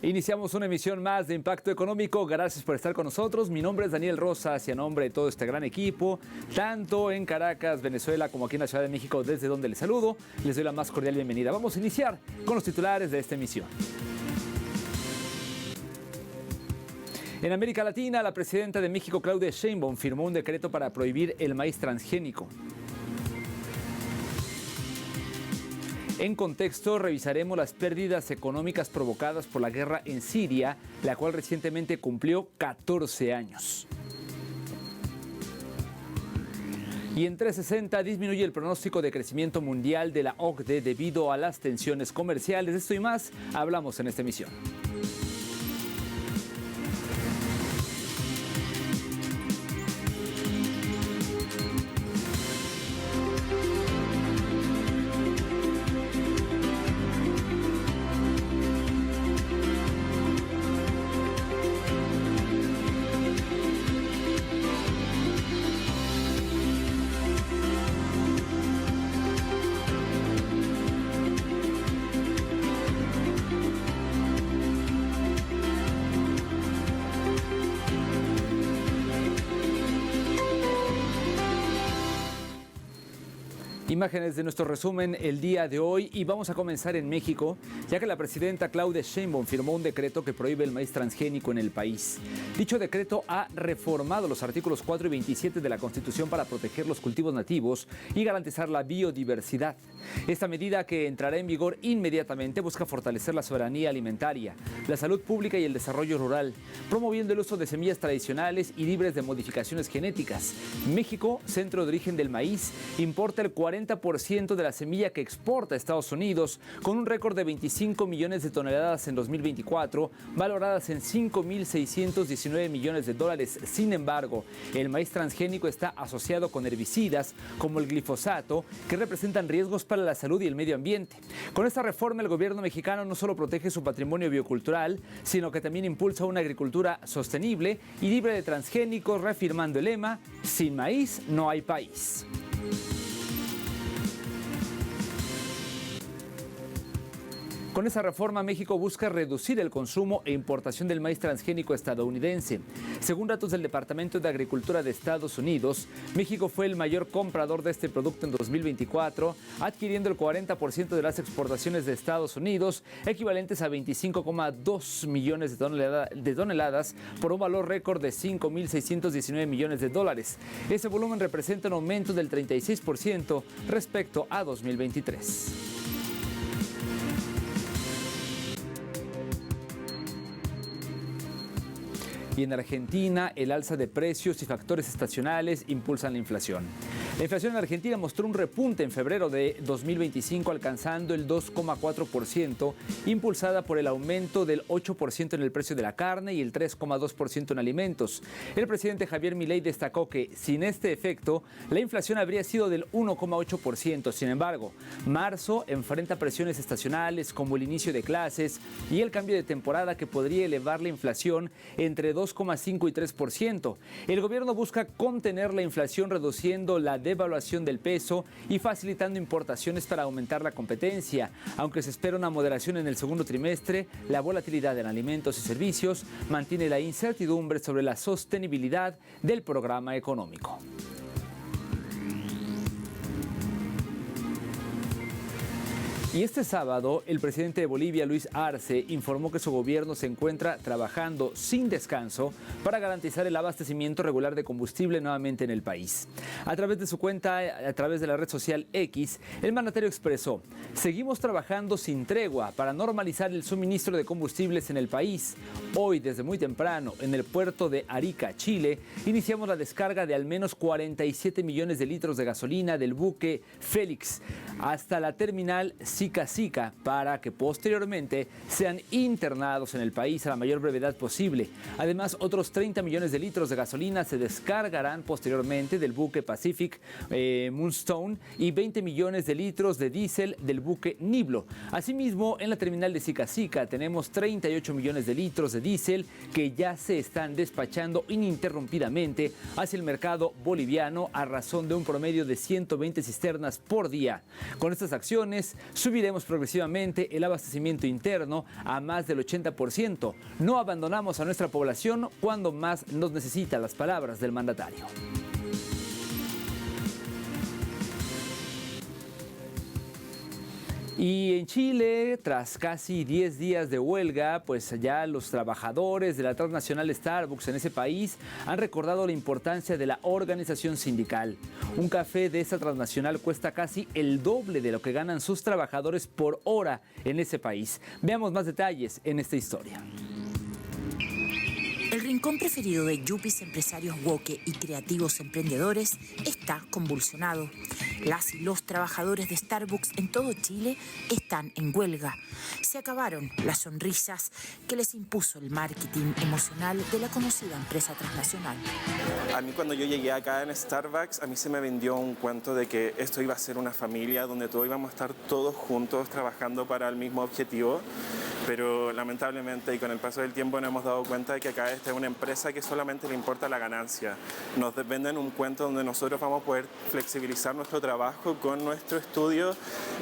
Iniciamos una emisión más de Impacto Económico. Gracias por estar con nosotros. Mi nombre es Daniel Rosas y a nombre de todo este gran equipo, tanto en Caracas, Venezuela, como aquí en la Ciudad de México, desde donde les saludo, les doy la más cordial bienvenida. Vamos a iniciar con los titulares de esta emisión. En América Latina, la presidenta de México, Claudia Sheinbaum, firmó un decreto para prohibir el maíz transgénico. En contexto, revisaremos las pérdidas económicas provocadas por la guerra en Siria, la cual recientemente cumplió 14 años. Y en 360 disminuye el pronóstico de crecimiento mundial de la OCDE debido a las tensiones comerciales. Esto y más hablamos en esta emisión. Imágenes de nuestro resumen el día de hoy y vamos a comenzar en México, ya que la presidenta Claudia Sheinbaum firmó un decreto que prohíbe el maíz transgénico en el país. Dicho decreto ha reformado los artículos 4 y 27 de la Constitución para proteger los cultivos nativos y garantizar la biodiversidad. Esta medida, que entrará en vigor inmediatamente, busca fortalecer la soberanía alimentaria, la salud pública y el desarrollo rural, promoviendo el uso de semillas tradicionales y libres de modificaciones genéticas. México, centro de origen del maíz, importa el 40% de la semilla que exporta a Estados Unidos, con un récord de 25 millones de toneladas en 2024, valoradas en 5.619 millones de dólares. Sin embargo, el maíz transgénico está asociado con herbicidas como el glifosato, que representan riesgos para la salud y el medio ambiente. Con esta reforma, el gobierno mexicano no solo protege su patrimonio biocultural, sino que también impulsa una agricultura sostenible y libre de transgénicos, reafirmando el lema: sin maíz no hay país. Con esa reforma, México busca reducir el consumo e importación del maíz transgénico estadounidense. Según datos del Departamento de Agricultura de Estados Unidos, México fue el mayor comprador de este producto en 2024, adquiriendo el 40% de las exportaciones de Estados Unidos, equivalentes a 25,2 millones de toneladas, por un valor récord de 5.619 millones de dólares. Ese volumen representa un aumento del 36% respecto a 2023. Y en Argentina, el alza de precios y factores estacionales impulsan la inflación. La inflación en Argentina mostró un repunte en febrero de 2025, alcanzando el 2,4%, impulsada por el aumento del 8% en el precio de la carne y el 3,2% en alimentos. El presidente Javier Milei destacó que, sin este efecto, la inflación habría sido del 1,8%. Sin embargo, marzo enfrenta presiones estacionales como el inicio de clases y el cambio de temporada, que podría elevar la inflación entre 2,5 y 3%. El gobierno busca contener la inflación reduciendo la devaluación del peso y facilitando importaciones para aumentar la competencia. Aunque se espera una moderación en el segundo trimestre, la volatilidad en alimentos y servicios mantiene la incertidumbre sobre la sostenibilidad del programa económico. Y este sábado, el presidente de Bolivia, Luis Arce, informó que su gobierno se encuentra trabajando sin descanso para garantizar el abastecimiento regular de combustible nuevamente en el país. A través de su cuenta, a través de la red social X, el mandatario expresó: seguimos trabajando sin tregua para normalizar el suministro de combustibles en el país. Hoy, desde muy temprano, en el puerto de Arica, Chile, iniciamos la descarga de al menos 47 millones de litros de gasolina del buque Félix hasta la terminal Sica Sica, para que posteriormente sean internados en el país a la mayor brevedad posible. Además, otros 30 millones de litros de gasolina se descargarán posteriormente del buque Pacific Moonstone y 20 millones de litros de diésel del buque Niblo. Asimismo, en la terminal de Sica Sica tenemos 38 millones de litros de diésel que ya se están despachando ininterrumpidamente hacia el mercado boliviano, a razón de un promedio de 120 cisternas por día. Con estas acciones, su Subiremos progresivamente el abastecimiento interno a más del 80%. No abandonamos a nuestra población cuando más nos necesita, las palabras del mandatario. Y en Chile, tras casi 10 días de huelga, pues ya los trabajadores de la transnacional Starbucks en ese país han recordado la importancia de la organización sindical. Un café de esta transnacional cuesta casi el doble de lo que ganan sus trabajadores por hora en ese país. Veamos más detalles en esta historia. El rincón preferido de yuppies, empresarios woke y creativos emprendedores está convulsionado. Las y los trabajadores de Starbucks en todo Chile están en huelga. Se acabaron las sonrisas que les impuso el marketing emocional de la conocida empresa transnacional. A mí cuando yo llegué acá en Starbucks, a mí se me vendió un cuento de que esto iba a ser una familia donde todos íbamos a estar todos juntos trabajando para el mismo objetivo. Pero lamentablemente y con el paso del tiempo nos hemos dado cuenta de que acá esta es una empresa que solamente le importa la ganancia. Nos venden un cuento donde nosotros vamos a poder flexibilizar nuestro trabajo con nuestro estudio,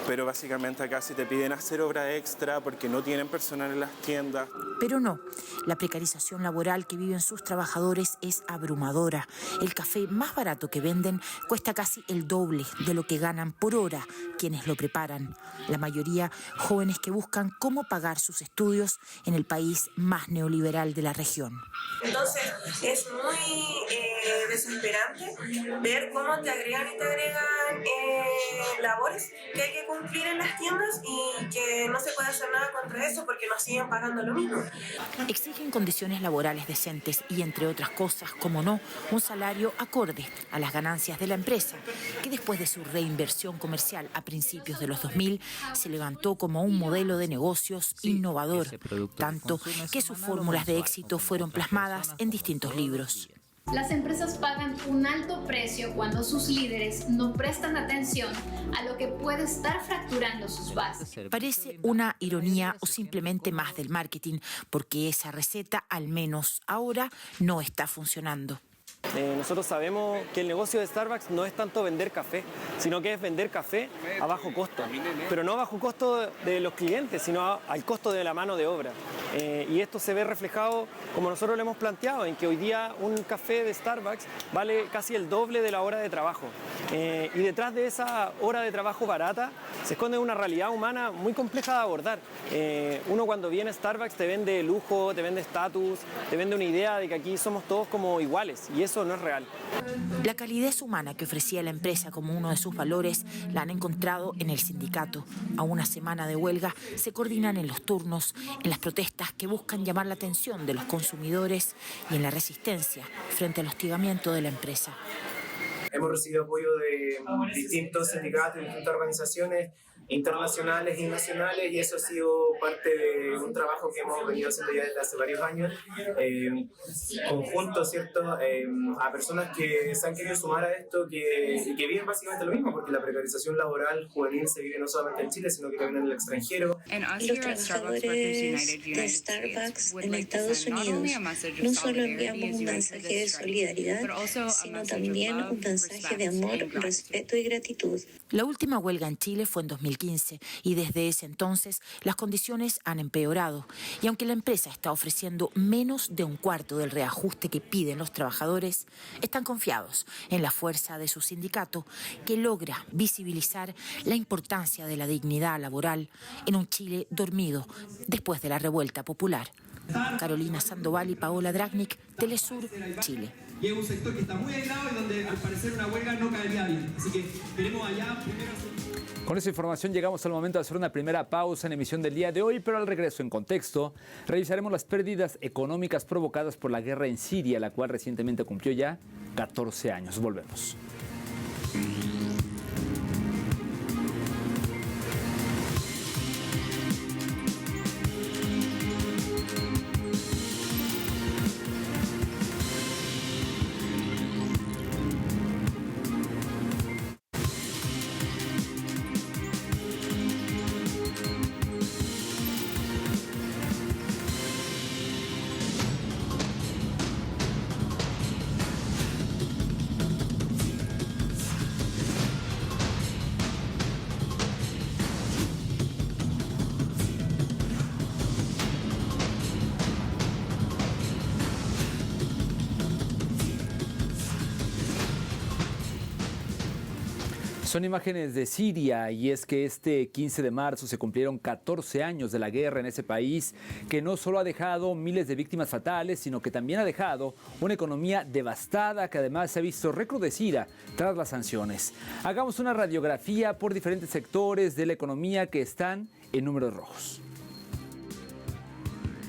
pero básicamente acá si te piden hacer hora extra porque no tienen personal en las tiendas. Pero no, la precarización laboral que viven sus trabajadores es abrumadora. El café más barato que venden cuesta casi el doble de lo que ganan por hora quienes lo preparan. La mayoría jóvenes que buscan cómo pagar sus estudios en el país más neoliberal de la región. Entonces es muy desesperante ver cómo te agregan labores que hay que cumplir en las tiendas y que no se puede hacer nada contra eso porque nos siguen pagando lo mismo. Exigen condiciones laborales decentes y, entre otras cosas, como no, un salario acorde a las ganancias de la empresa, que después de su reinversión comercial a principios de los 2000 se levantó como un modelo de negocios innovador, tanto que sus fórmulas de éxito fueron plasmadas en distintos libros. Las empresas pagan un alto precio cuando sus líderes no prestan atención a lo que puede estar fracturando sus bases. Parece una ironía o simplemente más del marketing, porque esa receta, al menos ahora, no está funcionando. Nosotros sabemos que el negocio de Starbucks no es tanto vender café, sino que es vender café a bajo costo, pero no a bajo costo de los clientes, sino al costo de la mano de obra. Y esto se ve reflejado, como nosotros lo hemos planteado, en que hoy día un café de Starbucks vale casi el doble de la hora de trabajo. Y detrás de esa hora de trabajo barata se esconde una realidad humana muy compleja de abordar. Uno cuando viene a Starbucks te vende lujo, te vende estatus, te vende una idea de que aquí somos todos como iguales, y eso no es real. La calidez humana que ofrecía la empresa como uno de sus valores la han encontrado en el sindicato. A una semana de huelga se coordinan en los turnos, en las protestas que buscan llamar la atención de los consumidores y en la resistencia frente al hostigamiento de la empresa. Hemos recibido apoyo de distintos sindicatos y distintas organizaciones internacionales y nacionales, y eso ha sido parte de un trabajo que hemos venido haciendo ya desde hace varios años, conjunto, ¿cierto?, a personas que se han querido sumar a esto y que viven básicamente lo mismo, porque la precarización laboral juvenil se vive no solamente en Chile, sino que también en el extranjero. Los trabajadores de Starbucks en Estados Unidos no solo enviamos un mensaje de solidaridad, sino también un mensaje de amor, respeto y gratitud. La última huelga en Chile fue en 2015 y desde ese entonces las condiciones han empeorado. Y aunque la empresa está ofreciendo menos de un cuarto del reajuste que piden los trabajadores, están confiados en la fuerza de su sindicato, que logra visibilizar la importancia de la dignidad laboral en un Chile dormido después de la revuelta popular. Carolina Sandoval y Paola Dragnik, Telesur, Chile. Y es un sector que está muy aislado y donde al parecer una huelga no caería bien. Así que veremos allá primero. Con esa información llegamos al momento de hacer una primera pausa en emisión del día de hoy, pero al regreso en contexto revisaremos las pérdidas económicas provocadas por la guerra en Siria, la cual recientemente cumplió ya 14 años. Volvemos. Son imágenes de Siria y es que este 15 de marzo se cumplieron 14 años de la guerra en ese país que no solo ha dejado miles de víctimas fatales, sino que también ha dejado una economía devastada que además se ha visto recrudecida tras las sanciones. Hagamos una radiografía por diferentes sectores de la economía que están en números rojos.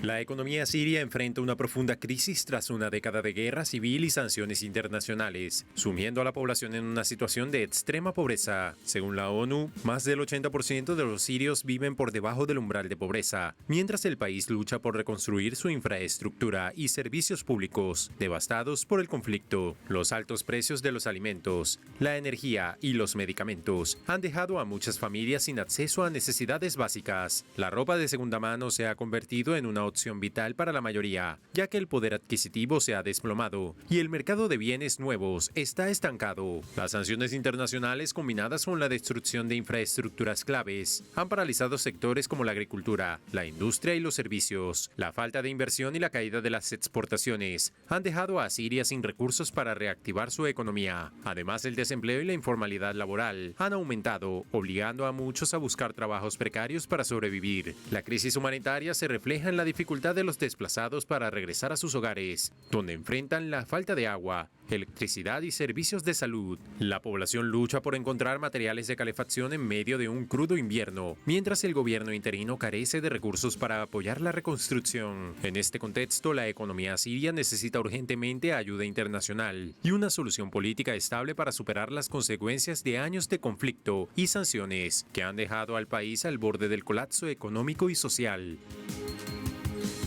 La economía siria enfrenta una profunda crisis tras una década de guerra civil y sanciones internacionales, sumiendo a la población en una situación de extrema pobreza. Según la ONU, más del 80% de los sirios viven por debajo del umbral de pobreza, mientras el país lucha por reconstruir su infraestructura y servicios públicos, devastados por el conflicto. Los altos precios de los alimentos, la energía y los medicamentos han dejado a muchas familias sin acceso a necesidades básicas. La ropa de segunda mano se ha convertido en una opción vital para la mayoría, ya que el poder adquisitivo se ha desplomado y el mercado de bienes nuevos está estancado. Las sanciones internacionales combinadas con la destrucción de infraestructuras claves han paralizado sectores como la agricultura, la industria y los servicios. La falta de inversión y la caída de las exportaciones han dejado a Siria sin recursos para reactivar su economía. Además, el desempleo y la informalidad laboral han aumentado, obligando a muchos a buscar trabajos precarios para sobrevivir. La crisis humanitaria se refleja en la dificultad de los desplazados para regresar a sus hogares, donde enfrentan la falta de agua, electricidad y servicios de salud. La población lucha por encontrar materiales de calefacción en medio de un crudo invierno, mientras el gobierno interino carece de recursos para apoyar la reconstrucción. En este contexto, la economía siria necesita urgentemente ayuda internacional y una solución política estable para superar las consecuencias de años de conflicto y sanciones que han dejado al país al borde del colapso económico y social.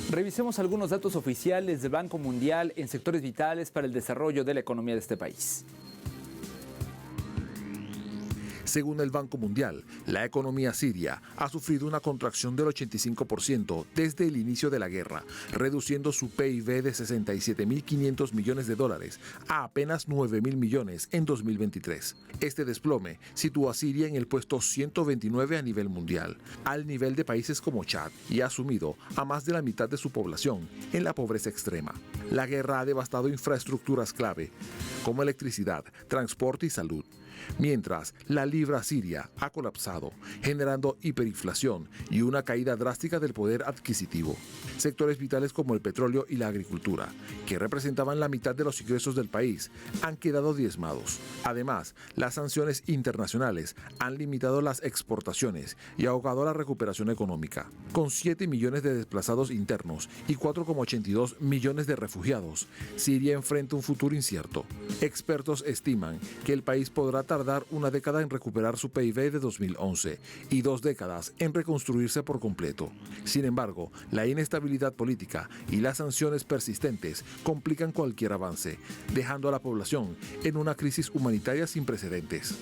Revisemos algunos datos oficiales del Banco Mundial en sectores vitales para el desarrollo de la economía de este país. Según el Banco Mundial, la economía siria ha sufrido una contracción del 85% desde el inicio de la guerra, reduciendo su PIB de 67.500 millones de dólares a apenas 9.000 millones en 2023. Este desplome sitúa a Siria en el puesto 129 a nivel mundial, al nivel de países como Chad, y ha sumido a más de la mitad de su población en la pobreza extrema. La guerra ha devastado infraestructuras clave, como electricidad, transporte y salud, mientras la libra siria ha colapsado, generando hiperinflación y una caída drástica del poder adquisitivo. Sectores vitales como el petróleo y la agricultura, que representaban la mitad de los ingresos del país, han quedado diezmados. Además, las sanciones internacionales han limitado las exportaciones y ahogado la recuperación económica. Con 7 millones de desplazados internos y 4,82 millones de refugiados, Siria enfrenta un futuro incierto. Expertos estiman que el país podrá tardar una década en recuperar su PIB de 2011 y 2 décadas en reconstruirse por completo. Sin embargo, la inestabilidad política y las sanciones persistentes complican cualquier avance, dejando a la población en una crisis humanitaria sin precedentes.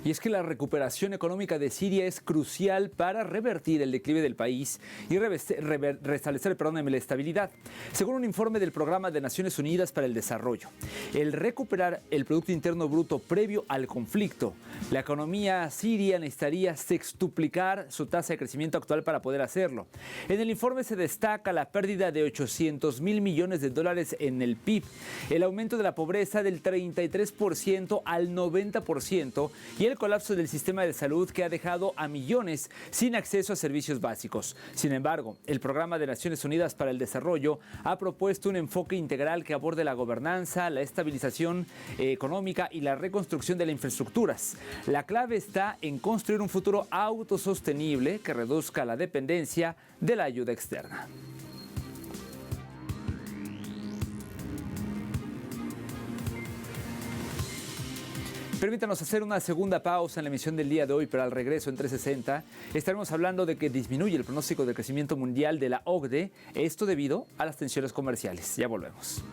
Y es que la recuperación económica de Siria es crucial para revertir el declive del país y restablecer la estabilidad. Según un informe del Programa de Naciones Unidas para el Desarrollo, el recuperar el Producto Interno Bruto previo al conflicto, la economía siria necesitaría sextuplicar su tasa de crecimiento actual para poder hacerlo. En el informe se destaca la pérdida de 800.000 millones de dólares en el PIB, el aumento de la pobreza del 33% al 90% y el colapso del sistema de salud que ha dejado a millones sin acceso a servicios básicos. Sin embargo, el Programa de Naciones Unidas para el Desarrollo ha propuesto un enfoque integral que aborde la gobernanza, la estabilización económica y la reconstrucción de las infraestructuras. La clave está en construir un futuro autosostenible que reduzca la dependencia de la ayuda externa. Permítanos hacer una segunda pausa en la emisión del día de hoy, pero al regreso en 360 estaremos hablando de que disminuye el pronóstico de crecimiento mundial de la OCDE, esto debido a las tensiones comerciales. Ya volvemos.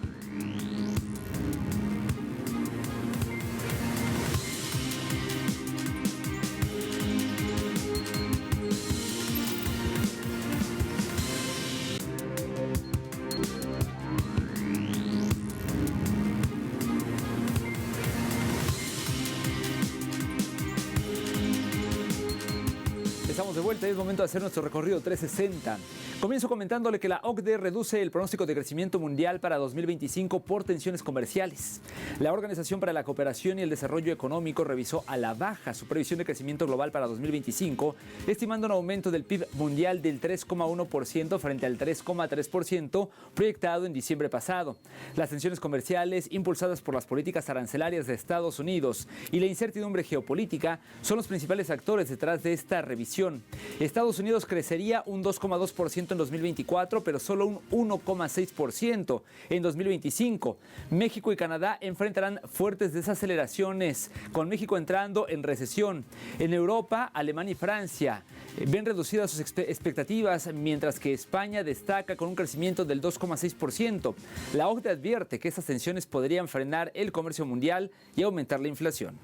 Estamos de vuelta y es momento de hacer nuestro recorrido 360. Comienzo comentándole que la OCDE reduce el pronóstico de crecimiento mundial para 2025 por tensiones comerciales. La Organización para la Cooperación y el Desarrollo Económico revisó a la baja su previsión de crecimiento global para 2025, estimando un aumento del PIB mundial del 3,1% frente al 3,3% proyectado en diciembre pasado. Las tensiones comerciales impulsadas por las políticas arancelarias de Estados Unidos y la incertidumbre geopolítica son los principales actores detrás de esta revisión. Estados Unidos crecería un 2,2% en 2024, pero solo un 1,6% en 2025. México y Canadá enfrentarán fuertes desaceleraciones, con México entrando en recesión. En Europa, Alemania y Francia ven reducidas sus expectativas, mientras que España destaca con un crecimiento del 2,6%. La OCDE advierte que estas tensiones podrían frenar el comercio mundial y aumentar la inflación.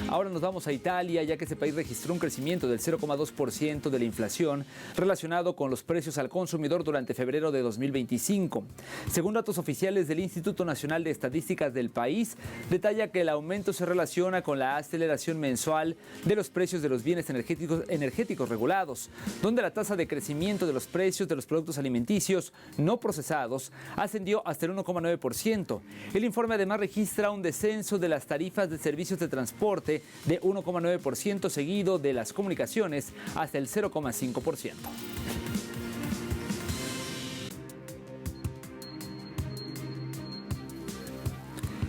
Ahora nos vamos a Italia, ya que ese país registró un crecimiento del 0,2% de la inflación relacionado con los precios al consumidor durante febrero de 2025. Según datos oficiales del Instituto Nacional de Estadísticas del país, detalla que el aumento se relaciona con la aceleración mensual de los precios de los bienes energéticos regulados, donde la tasa de crecimiento de los precios de los productos alimenticios no procesados ascendió hasta el 1,9%. El informe además registra un descenso de las tarifas de servicios de transporte de 1,9%, seguido de las comunicaciones hasta el 0,5%.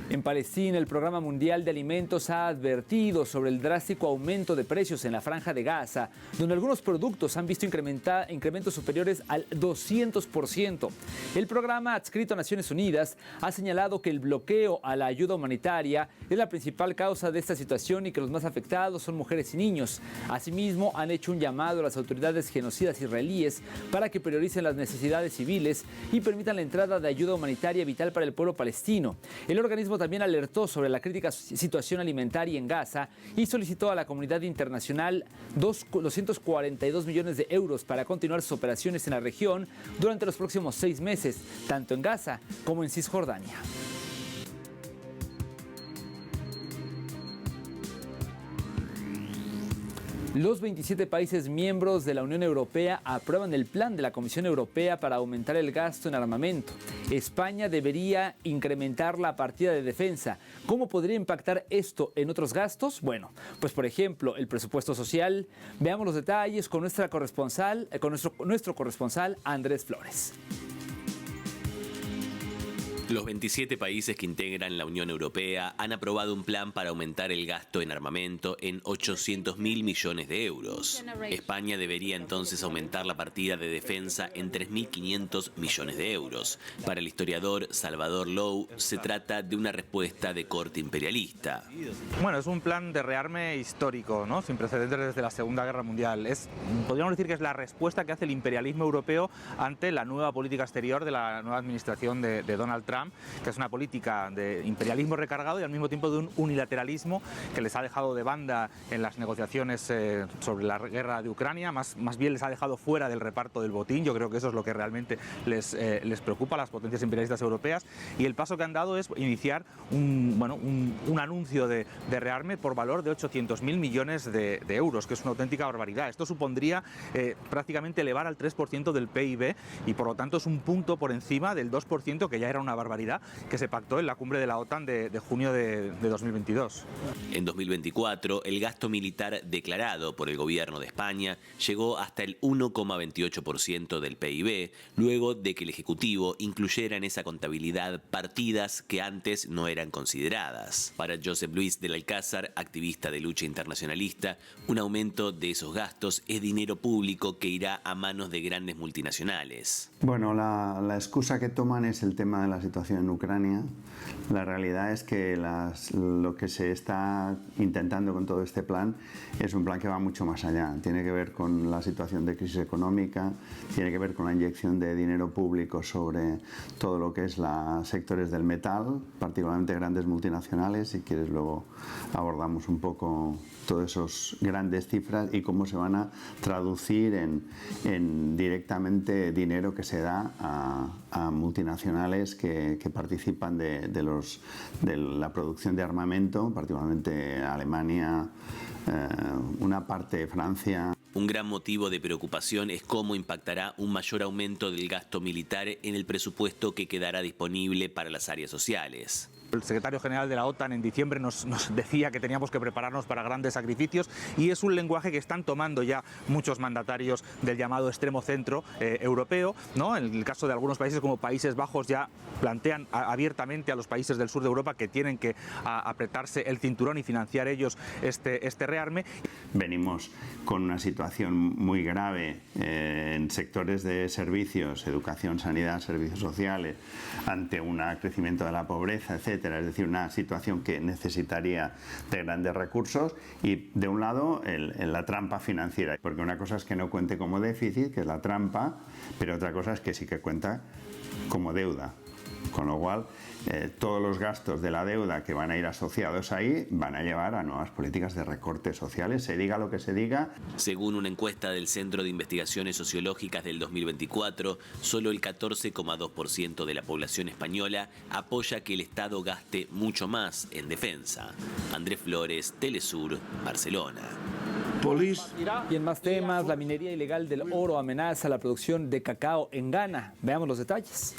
En Palestina, el Programa Mundial de Alimentos ha advertido sobre el drástico aumento de precios en la Franja de Gaza, donde algunos productos han visto incrementos superiores al 200%. El programa, adscrito a Naciones Unidas, ha señalado que el bloqueo a la ayuda humanitaria es la principal causa de esta situación y que los más afectados son mujeres y niños. Asimismo, han hecho un llamado a las autoridades genocidas israelíes para que prioricen las necesidades civiles y permitan la entrada de ayuda humanitaria vital para el pueblo palestino. El organismo también alertó sobre la crítica situación alimentaria en Gaza y solicitó a la comunidad internacional 242 millones de euros para continuar sus operaciones en la región durante los próximos 6 meses, tanto en Gaza como en Cisjordania. Los 27 países miembros de la Unión Europea aprueban el plan de la Comisión Europea para aumentar el gasto en armamento. España debería incrementar la partida de defensa. ¿Cómo podría impactar esto en otros gastos? Bueno, pues por ejemplo, el presupuesto social. Veamos los detalles con nuestro corresponsal Andrés Flores. Los 27 países que integran la Unión Europea han aprobado un plan para aumentar el gasto en armamento en 800.000 millones de euros. España debería entonces aumentar la partida de defensa en 3.500 millones de euros. Para el historiador Salvador Lou, se trata de una respuesta de corte imperialista. Bueno, es un plan de rearme histórico, ¿no? Sin precedentes desde la Segunda Guerra Mundial. Podríamos decir que es la respuesta que hace el imperialismo europeo ante la nueva política exterior de la nueva administración de Donald Trump, que es una política de imperialismo recargado y al mismo tiempo de un unilateralismo que les ha dejado de banda en las negociaciones sobre la guerra de Ucrania, más bien les ha dejado fuera del reparto del botín. Yo creo que eso es lo que realmente les preocupa a las potencias imperialistas europeas, y el paso que han dado es iniciar un anuncio de rearme por valor de 800.000 millones de euros, que es una auténtica barbaridad. Esto supondría prácticamente elevar al 3% del PIB y por lo tanto es un punto por encima del 2%, que ya era una barbaridad, que se pactó en la cumbre de la OTAN de junio de 2022. En 2024, el gasto militar declarado por el gobierno de España llegó hasta el 1,28% del PIB, luego de que el Ejecutivo incluyera en esa contabilidad partidas que antes no eran consideradas. Para Josep Luis del Alcázar, activista de lucha internacionalista, un aumento de esos gastos es dinero público que irá a manos de grandes multinacionales. Bueno, la excusa que toman es el tema de la situación en Ucrania. La realidad es que lo que se está intentando con todo este plan es un plan que va mucho más allá. Tiene que ver con la situación de crisis económica, tiene que ver con la inyección de dinero público sobre todo lo que es los sectores del metal, particularmente grandes multinacionales. Si quieres, luego abordamos un poco todas esas grandes cifras y cómo se van a traducir en directamente dinero que se da a multinacionales que que participan de la producción de armamento, particularmente Alemania, una parte de Francia. Un gran motivo de preocupación es cómo impactará un mayor aumento del gasto militar en el presupuesto que quedará disponible para las áreas sociales. El secretario general de la OTAN en diciembre nos decía que teníamos que prepararnos para grandes sacrificios, y es un lenguaje que están tomando ya muchos mandatarios del llamado extremo centro europeo, ¿no? En el caso de algunos países como Países Bajos ya plantean abiertamente a los países del sur de Europa que tienen que apretarse el cinturón y financiar ellos este rearme. Venimos con una situación muy grave en sectores de servicios, educación, sanidad, servicios sociales, ante un crecimiento de la pobreza, etc. Es decir, una situación que necesitaría de grandes recursos, y de un lado la trampa financiera, porque una cosa es que no cuente como déficit, que es la trampa, pero otra cosa es que sí que cuenta como deuda, con lo cual todos los gastos de la deuda que van a ir asociados ahí van a llevar a nuevas políticas de recortes sociales, se diga lo que se diga. Según una encuesta del Centro de Investigaciones Sociológicas del 2024, solo el 14,2% de la población española apoya que el Estado gaste mucho más en defensa. Andrés Flores, Telesur, Barcelona. Y en más temas, la minería ilegal del oro amenaza la producción de cacao en Ghana. Veamos los detalles.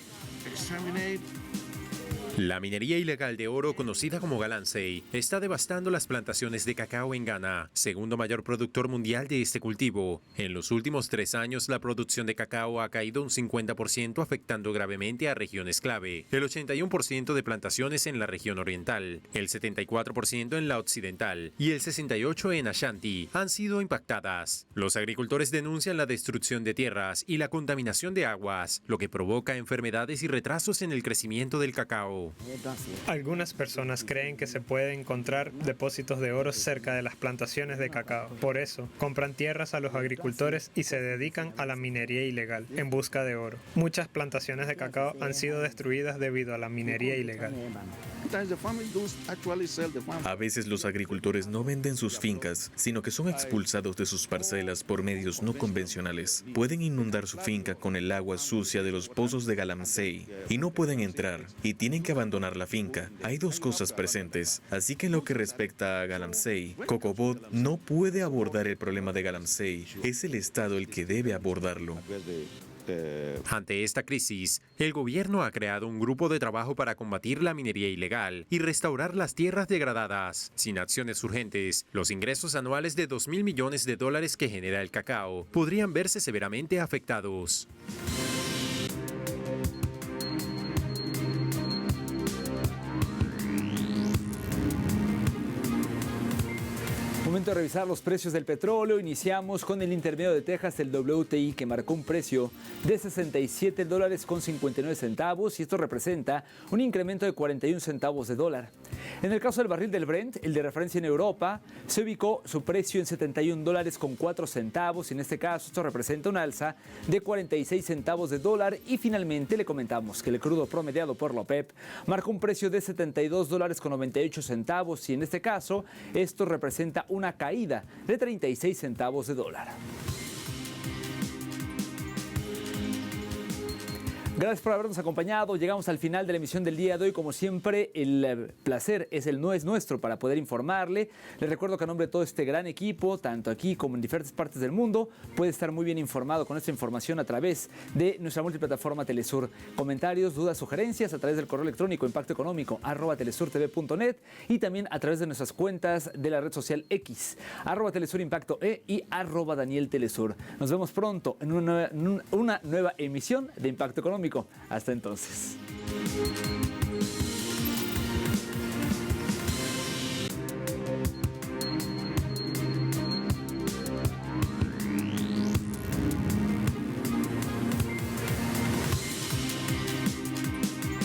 La minería ilegal de oro, conocida como Galamsey, está devastando las plantaciones de cacao en Ghana, segundo mayor productor mundial de este cultivo. En los últimos 3 años, la producción de cacao ha caído un 50%, afectando gravemente a regiones clave. El 81% de plantaciones en la región oriental, el 74% en la occidental y el 68% en Ashanti han sido impactadas. Los agricultores denuncian la destrucción de tierras y la contaminación de aguas, lo que provoca enfermedades y retrasos en el crecimiento del cacao. Algunas personas creen que se puede encontrar depósitos de oro cerca de las plantaciones de cacao. Por eso, compran tierras a los agricultores y se dedican a la minería ilegal en busca de oro. Muchas plantaciones de cacao han sido destruidas debido a la minería ilegal. A veces los agricultores no venden sus fincas, sino que son expulsados de sus parcelas por medios no convencionales. Pueden inundar su finca con el agua sucia de los pozos de Galamsey y no pueden entrar y tienen que abandonar la finca. Hay 2 cosas presentes, así que en lo que respecta a Galamsey, Cocobot no puede abordar el problema de Galamsey, es el Estado el que debe abordarlo. Ante esta crisis, el gobierno ha creado un grupo de trabajo para combatir la minería ilegal y restaurar las tierras degradadas. Sin acciones urgentes, los ingresos anuales de $2.000 millones que genera el cacao podrían verse severamente afectados. Momento de revisar los precios del petróleo. Iniciamos con el intermedio de Texas, el WTI, que marcó un precio de $67.59 y esto representa un incremento de 41 centavos de dólar. En el caso del barril del Brent, el de referencia en Europa, se ubicó su precio en $71.04 y en este caso esto representa un alza de 46 centavos de dólar. Y finalmente le comentamos que el crudo promediado por la OPEP marcó un precio de $72.98 y en este caso esto representa una caída de 36 centavos de dólar. Gracias por habernos acompañado. Llegamos al final de la emisión del día de hoy. Como siempre, el placer no es nuestro para poder informarle. Les recuerdo que a nombre de todo este gran equipo, tanto aquí como en diferentes partes del mundo, puede estar muy bien informado con esta información a través de nuestra multiplataforma Telesur. Comentarios, dudas, sugerencias a través del correo electrónico impactoeconómico@telesurtv.net y también a través de nuestras cuentas de la red social X, @TelesurImpactoE y @DanielTelesur. Nos vemos pronto en una nueva emisión de Impacto Económico. Hasta entonces.